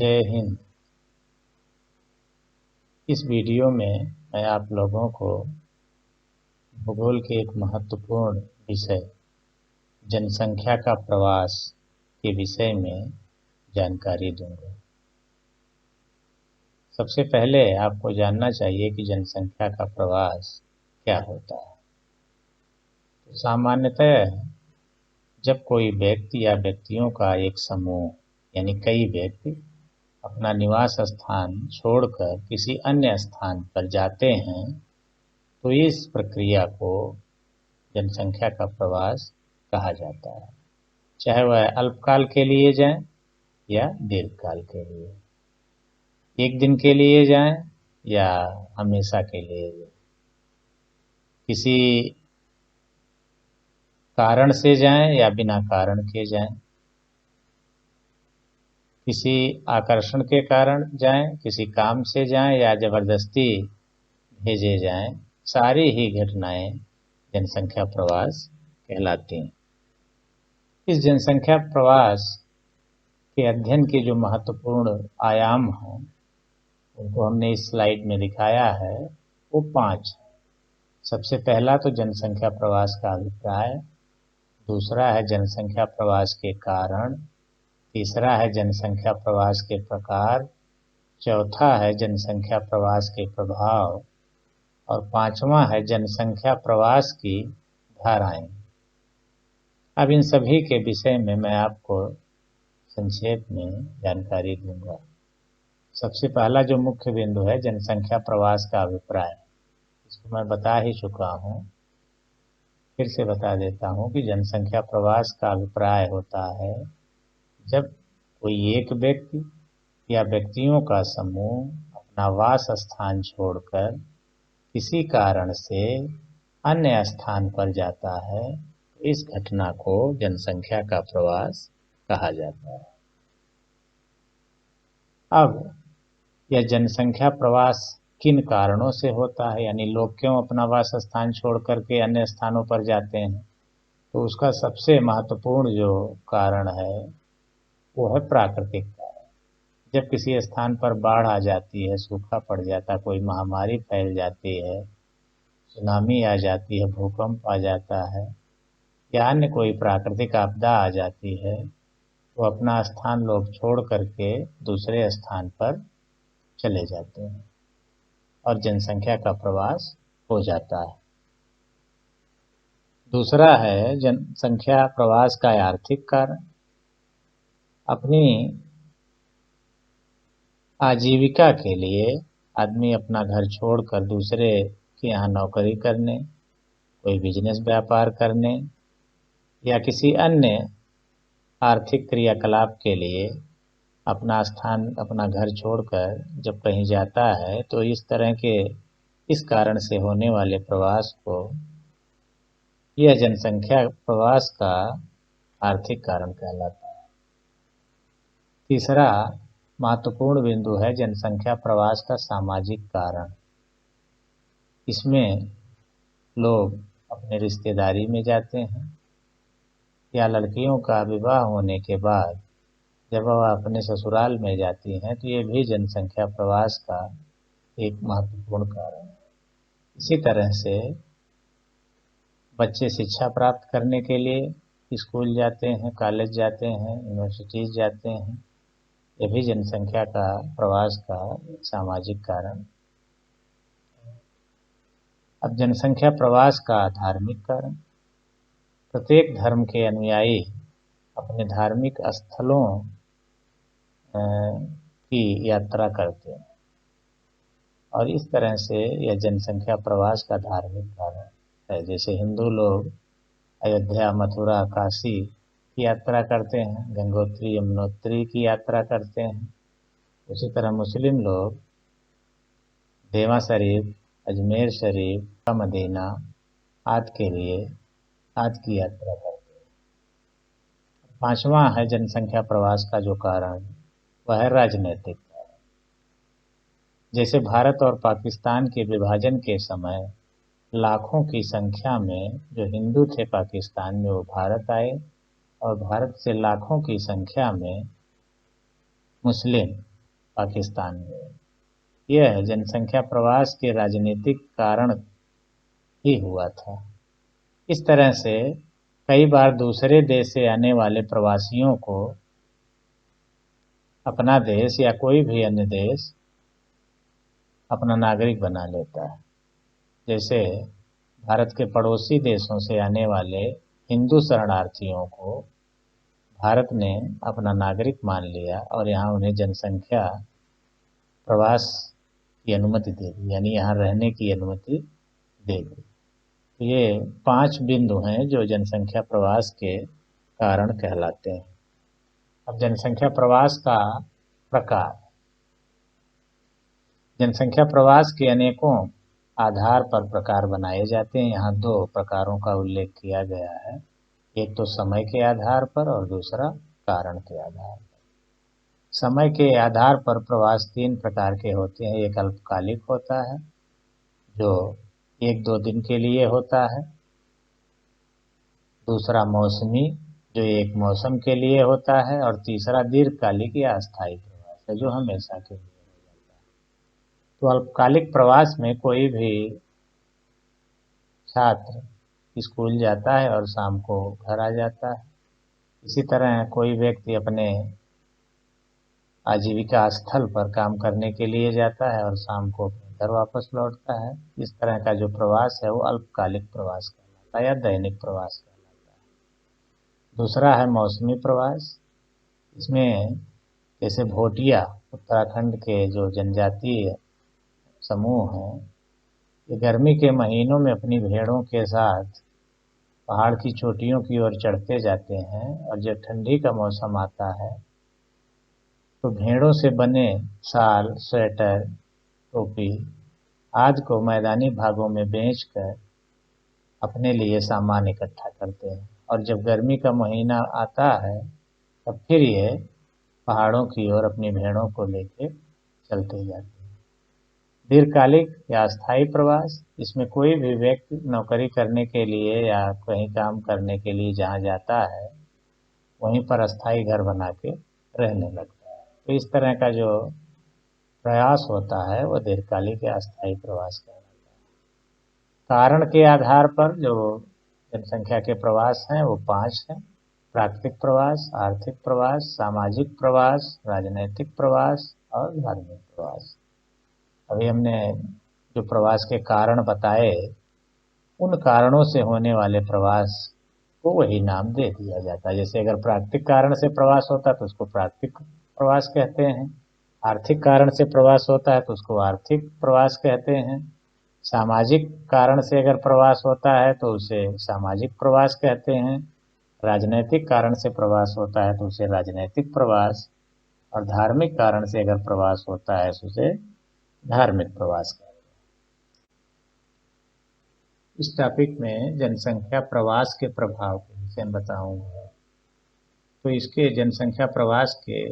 जय हिंद। इस वीडियो में मैं आप लोगों को भूगोल के एक महत्वपूर्ण विषय जनसंख्या का प्रवास के विषय में जानकारी दूंगा। सबसे पहले आपको जानना चाहिए कि जनसंख्या का प्रवास क्या होता है। तो सामान्यतः जब कोई व्यक्ति या व्यक्तियों का एक समूह यानी कई व्यक्ति अपना निवास स्थान छोड़कर किसी अन्य स्थान पर जाते हैं तो इस प्रक्रिया को जनसंख्या का प्रवास कहा जाता है, चाहे वह अल्पकाल के लिए जाए या दीर्घकाल के लिए, एक दिन के लिए जाए या हमेशा के लिए जाए, किसी कारण से जाएं या बिना कारण के जाएं, किसी आकर्षण के कारण जाएं, किसी काम से जाएं या जबरदस्ती भेजे जाएं, सारी ही घटनाएं जनसंख्या प्रवास कहलाती हैं। इस जनसंख्या प्रवास के अध्ययन के जो महत्वपूर्ण आयाम हैं उनको हमने इस स्लाइड में दिखाया है, वो 5 हैं। सबसे पहला तो जनसंख्या प्रवास का अभिप्राय, दूसरा है जनसंख्या प्रवास के कारण, तीसरा है जनसंख्या प्रवास के प्रकार, चौथा है जनसंख्या प्रवास के प्रभाव और पांचवा है जनसंख्या प्रवास की धाराएं। अब इन सभी के विषय में मैं आपको संक्षेप में जानकारी दूंगा। सबसे पहला जो मुख्य बिंदु है जनसंख्या प्रवास का अभिप्राय, इसको मैं बता ही चुका हूँ, फिर से बता देता हूँ कि जनसंख्या प्रवास का अभिप्राय होता है जब कोई एक व्यक्ति या व्यक्तियों का समूह अपना वास स्थान छोड़कर किसी कारण से अन्य स्थान पर जाता है, तो इस घटना को जनसंख्या का प्रवास कहा जाता है। अब यह जनसंख्या प्रवास किन कारणों से होता है, यानी लोग क्यों अपना वास स्थान छोड़ करके अन्य स्थानों पर जाते हैं, तो उसका सबसे महत्वपूर्ण जो कारण है वो है प्राकृतिक कारण। जब किसी स्थान पर बाढ़ आ जाती है, सूखा पड़ जाता है, कोई महामारी फैल जाती है, सुनामी आ जाती है, भूकंप आ जाता है या अन्य कोई प्राकृतिक आपदा आ जाती है, तो अपना स्थान लोग छोड़ करके दूसरे स्थान पर चले जाते हैं और जनसंख्या का प्रवास हो जाता है। दूसरा है जनसंख्या प्रवास का आर्थिक कारण। अपनी आजीविका के लिए आदमी अपना घर छोड़कर दूसरे के यहाँ नौकरी करने, कोई बिजनेस व्यापार करने या किसी अन्य आर्थिक क्रियाकलाप के लिए अपना स्थान, अपना घर छोड़कर जब कहीं जाता है तो इस तरह के इस कारण से होने वाले प्रवास को यह जनसंख्या प्रवास का आर्थिक कारण कहलाता है। तीसरा महत्वपूर्ण बिंदु है जनसंख्या प्रवास का सामाजिक कारण। इसमें लोग अपने रिश्तेदारी में जाते हैं या लड़कियों का विवाह होने के बाद जब वह अपने ससुराल में जाती हैं तो ये भी जनसंख्या प्रवास का एक महत्वपूर्ण कारण है। इसी तरह से बच्चे शिक्षा प्राप्त करने के लिए स्कूल जाते हैं, कॉलेज जाते हैं, यूनिवर्सिटीज जाते हैं, यह भी जनसंख्या का प्रवास का सामाजिक कारण। अब जनसंख्या प्रवास का धार्मिक कारण। प्रत्येक धर्म के अनुयायी अपने धार्मिक स्थलों की यात्रा करते हैं और इस तरह से यह जनसंख्या प्रवास का धार्मिक कारण है। जैसे हिंदू लोग अयोध्या, मथुरा, काशी की यात्रा करते हैं, गंगोत्री, यमुनोत्री की यात्रा करते हैं। उसी तरह मुस्लिम लोग देवा शरीफ, अजमेर शरीफ, मदीना आदि के लिए आदि की यात्रा करते हैं। पांचवा है जनसंख्या प्रवास का जो कारण, वह है राजनीतिक कारण। जैसे भारत और पाकिस्तान के विभाजन के समय लाखों की संख्या में जो हिंदू थे पाकिस्तान में वो भारत आए और भारत से लाखों की संख्या में मुस्लिम पाकिस्तान में। यह जनसंख्या प्रवास के राजनीतिक कारण ही हुआ था। इस तरह से कई बार दूसरे देश से आने वाले प्रवासियों को अपना देश या कोई भी अन्य देश अपना नागरिक बना लेता है। जैसे भारत के पड़ोसी देशों से आने वाले हिंदू शरणार्थियों को भारत ने अपना नागरिक मान लिया और यहाँ उन्हें जनसंख्या प्रवास की अनुमति दे दी, यानी यहाँ रहने की अनुमति दे दी। तो ये 5 बिंदु हैं जो जनसंख्या प्रवास के कारण कहलाते हैं। अब जनसंख्या प्रवास का प्रकार। जनसंख्या प्रवास के अनेकों आधार पर प्रकार बनाए जाते हैं। यहाँ 2 प्रकारों का उल्लेख किया गया है, एक तो समय के आधार पर और दूसरा कारण के आधार पर। समय के आधार पर प्रवास 3 प्रकार के होते हैं। एक अल्पकालिक होता है जो 1-2 दिन के लिए होता है, दूसरा मौसमी जो एक मौसम के लिए होता है, और तीसरा दीर्घकालिक या अस्थायी प्रवास है जो हमेशा के लिए होता है। तो अल्पकालिक प्रवास में कोई भी छात्र स्कूल जाता है और शाम को घर आ जाता है। इसी तरह कोई व्यक्ति अपने आजीविका स्थल पर काम करने के लिए जाता है और शाम को घर वापस लौटता है। इस तरह का जो प्रवास है वो अल्पकालिक प्रवास कहलाता है या दैनिक प्रवास कहलाता है। दूसरा है मौसमी प्रवास। इसमें जैसे भोटिया उत्तराखंड के जो जनजातीय समूह हैं, ये गर्मी के महीनों में अपनी भेड़ों के साथ पहाड़ की चोटियों की ओर चढ़ते जाते हैं, और जब ठंडी का मौसम आता है तो भेड़ों से बने शाल, स्वेटर, टोपी आदि को मैदानी भागों में बेचकर अपने लिए सामान इकट्ठा करते हैं, और जब गर्मी का महीना आता है तब फिर ये पहाड़ों की ओर अपनी भेड़ों को लेके चलते जाते हैं। दीर्घकालिक या अस्थायी प्रवास, इसमें कोई भी व्यक्ति नौकरी करने के लिए या कहीं काम करने के लिए जहाँ जाता है वहीं पर अस्थायी घर बना के रहने लगता है। तो इस तरह का जो प्रयास होता है वो दीर्घकालिक या अस्थायी प्रवास कहलाता है। कारण के आधार पर जो जनसंख्या के प्रवास हैं वो 5 हैं। प्राकृतिक प्रवास, आर्थिक प्रवास, सामाजिक प्रवास, राजनैतिक प्रवास और धार्मिक प्रवास। अभी हमने जो प्रवास के कारण बताए, उन कारणों से होने वाले प्रवास को वही नाम दे दिया जाता है। जैसे अगर प्राकृतिक कारण से प्रवास होता है तो उसको प्राकृतिक प्रवास कहते हैं, आर्थिक कारण से प्रवास होता है तो उसको आर्थिक प्रवास कहते हैं, सामाजिक कारण से अगर प्रवास होता है तो उसे सामाजिक प्रवास कहते हैं, राजनैतिक कारण से प्रवास होता है तो उसे राजनैतिक प्रवास, और धार्मिक कारण से अगर प्रवास होता है तो उसे धार्मिक प्रवास कहते हैं। इस टॉपिक में जनसंख्या प्रवास के प्रभाव के विषय में बताऊंगा। तो इसके जनसंख्या प्रवास के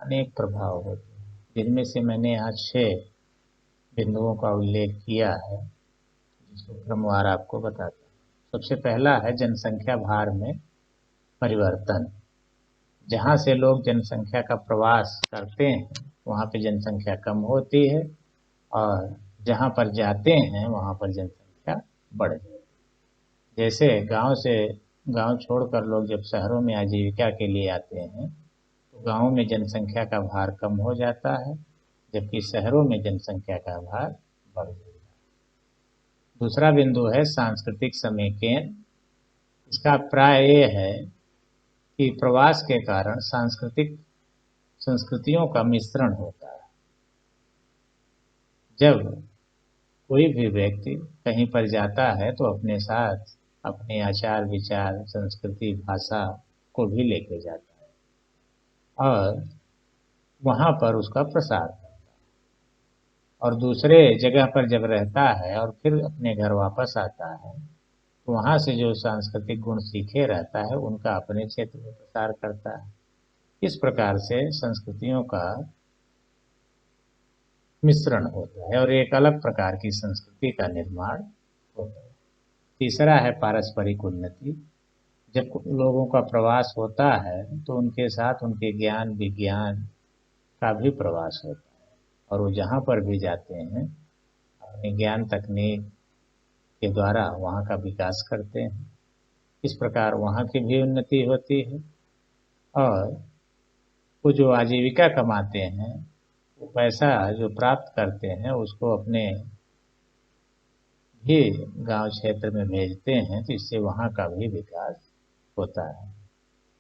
अनेक प्रभाव होते हैं, जिनमें से मैंने यहाँ 6 बिंदुओं का उल्लेख किया है, जिसको क्रमवार आपको बताता हूँ। सबसे पहला है जनसंख्या भार में परिवर्तन। जहाँ से लोग जनसंख्या का प्रवास करते हैं वहाँ पे जनसंख्या कम होती है, और जहाँ पर जाते हैं वहाँ पर जनसंख्या बढ़ जाती है। जैसे गांव छोड़कर लोग जब शहरों में आजीविका के लिए आते हैं तो गांवों में जनसंख्या का भार कम हो जाता है, जबकि शहरों में जनसंख्या का भार बढ़ जाता है। दूसरा बिंदु है सांस्कृतिक समेकन। इसका अभिप्राय ये है कि प्रवास के कारण सांस्कृतिक संस्कृतियों का मिश्रण होता है। जब कोई भी व्यक्ति कहीं पर जाता है तो अपने साथ अपने आचार विचार, संस्कृति, भाषा को भी लेके जाता है और वहाँ पर उसका प्रसार करता है, और दूसरे जगह पर जब रहता है और फिर अपने घर वापस आता है तो वहाँ से जो सांस्कृतिक गुण सीखे रहता है उनका अपने क्षेत्र में प्रसार करता है। इस प्रकार से संस्कृतियों का मिश्रण होता है और एक अलग प्रकार की संस्कृति का निर्माण होता है। तीसरा है पारस्परिक उन्नति। जब लोगों का प्रवास होता है तो उनके साथ उनके ज्ञान, विज्ञान का भी प्रवास होता है और वो जहाँ पर भी जाते हैं अपने ज्ञान तकनीक के द्वारा वहाँ का विकास करते हैं। इस प्रकार वहाँ की भी उन्नति होती है और वो जो आजीविका कमाते हैं, वो पैसा जो प्राप्त करते हैं उसको अपने भी गांव क्षेत्र में भेजते हैं, तो इससे वहाँ का भी विकास होता है।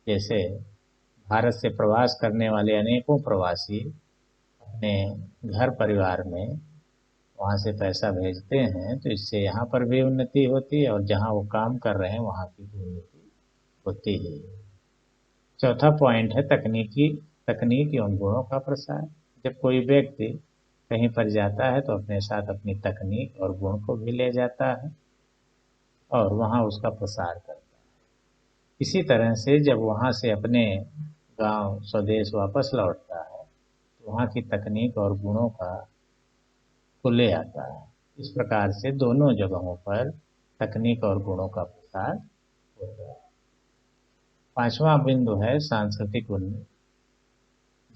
जैसे भारत से प्रवास करने वाले अनेकों प्रवासी अपने घर परिवार में वहाँ से पैसा भेजते हैं, तो इससे यहाँ पर भी उन्नति होती है और जहाँ वो काम कर रहे हैं वहाँ की भी उन्नति होती है। चौथा पॉइंट है तकनीक एवं गुणों का प्रसार। जब कोई व्यक्ति कहीं पर जाता है तो अपने साथ अपनी तकनीक और गुण को भी ले जाता है और वहाँ उसका प्रसार करता है। इसी तरह से जब वहाँ से अपने गांव स्वदेश वापस लौटता है तो वहाँ की तकनीक और गुणों को ले आता है। इस प्रकार से दोनों जगहों पर तकनीक और गुणों का प्रसार होता है। पांचवा बिंदु है सांस्कृतिक उन्नति।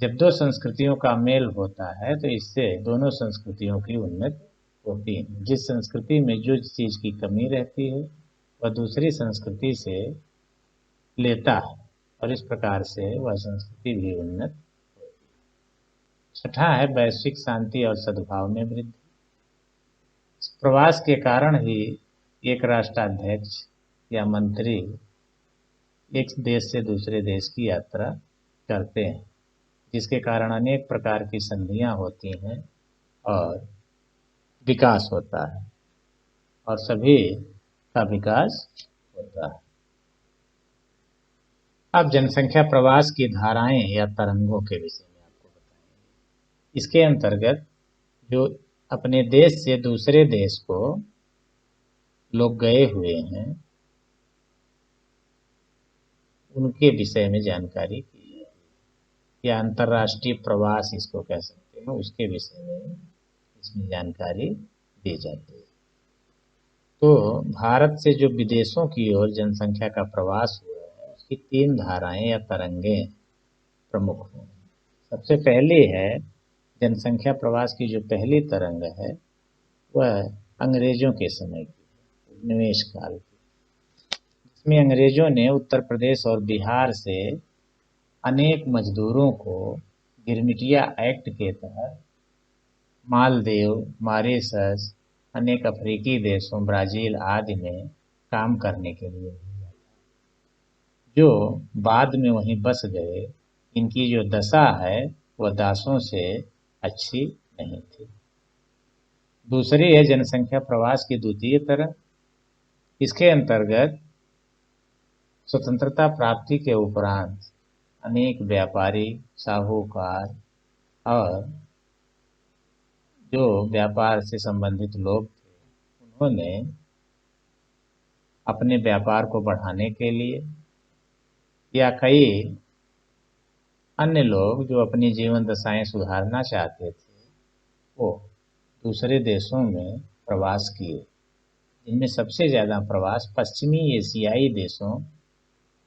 जब दो संस्कृतियों का मेल होता है तो इससे दोनों संस्कृतियों की उन्नति होती है। जिस संस्कृति में जो चीज की कमी रहती है वह दूसरी संस्कृति से लेता है और इस प्रकार से वह संस्कृति भी उन्नत होती है। छठा है वैश्विक शांति और सद्भाव में वृद्धि। प्रवास के कारण ही एक राष्ट्राध्यक्ष या मंत्री एक देश से दूसरे देश की यात्रा करते हैं, जिसके कारण अनेक प्रकार की संधियां होती हैं और विकास होता है और सभी का विकास होता है। अब जनसंख्या प्रवास की धाराएं या तरंगों के विषय में आपको बताएंगे। इसके अंतर्गत जो अपने देश से दूसरे देश को लोग गए हुए हैं उनके विषय में जानकारी की जाती है या अंतर्राष्ट्रीय प्रवास इसको कह सकते हैं, उसके विषय में इसमें जानकारी दी जाती है। तो भारत से जो विदेशों की ओर जनसंख्या का प्रवास हुआ है उसकी तीन धाराएं या तरंगें प्रमुख हैं। सबसे पहली है जनसंख्या प्रवास की जो पहली तरंग है वह अंग्रेजों के समय की, उपनिवेश काल की, जिसमें अंग्रेजों ने उत्तर प्रदेश और बिहार से अनेक मजदूरों को गिरमिटिया एक्ट के तहत मालदीव, मॉरिशस, अनेक अफ्रीकी देशों, ब्राजील आदि में काम करने के लिए भेजा, जो बाद में वहीं बस गए। इनकी जो दशा है वह दासों से अच्छी नहीं थी। दूसरी है जनसंख्या प्रवास की द्वितीय तरंग। इसके अंतर्गत स्वतंत्रता प्राप्ति के उपरांत अनेक व्यापारी, साहूकार और जो व्यापार से संबंधित लोग थे उन्होंने अपने व्यापार को बढ़ाने के लिए या कई अन्य लोग जो अपनी जीवन दशाएं सुधारना चाहते थे वो दूसरे देशों में प्रवास किए, जिनमें सबसे ज़्यादा प्रवास पश्चिमी एशियाई देशों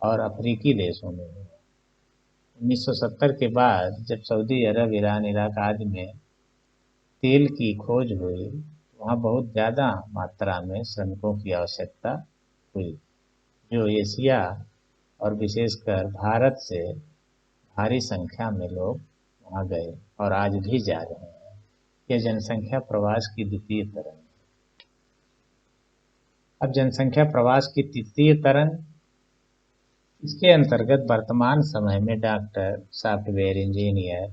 और अफ्रीकी देशों में हुआ। 1970 के बाद जब सऊदी अरब, ईरान, इराक आदि में तेल की खोज हुई, वहाँ बहुत ज़्यादा मात्रा में श्रमिकों की आवश्यकता हुई, जो एशिया और विशेषकर भारत से भारी संख्या में लोग वहाँ गए और आज भी जा रहे हैं। यह जनसंख्या प्रवास की द्वितीय तरंग। अब जनसंख्या प्रवास की तृतीय तरंग, इसके अंतर्गत वर्तमान समय में डॉक्टर, सॉफ्टवेयर इंजीनियर,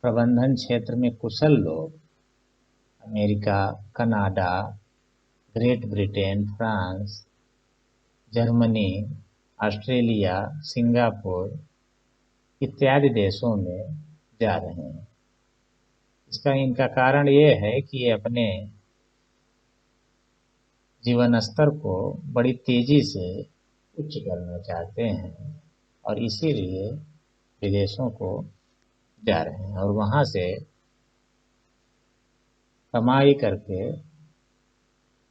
प्रबंधन क्षेत्र में कुशल लोग America, Canada, great Britain, France, Germany, Australia, Singapore इत्यादि देशों में जा रहे हैं। इनका कारण ये है कि ये अपने जीवन स्तर को बड़ी तेजी से उच्च करना चाहते हैं और इसीलिए विदेशों को जा रहे हैं और वहाँ से कमाई करके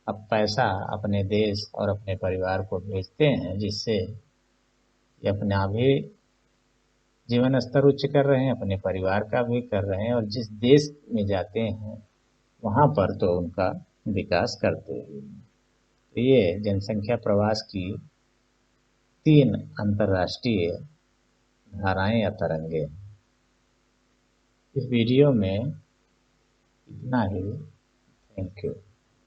अब पैसा अपने देश और अपने परिवार को भेजते हैं, जिससे ये अपना भी जीवन स्तर उच्च कर रहे हैं, अपने परिवार का भी कर रहे हैं, और जिस देश में जाते हैं वहाँ पर तो उनका विकास करते हैं। तो ये जनसंख्या प्रवास की 3 अंतर्राष्ट्रीय धाराएं या तरंगे। इस वीडियो में इतना ही। Thank you.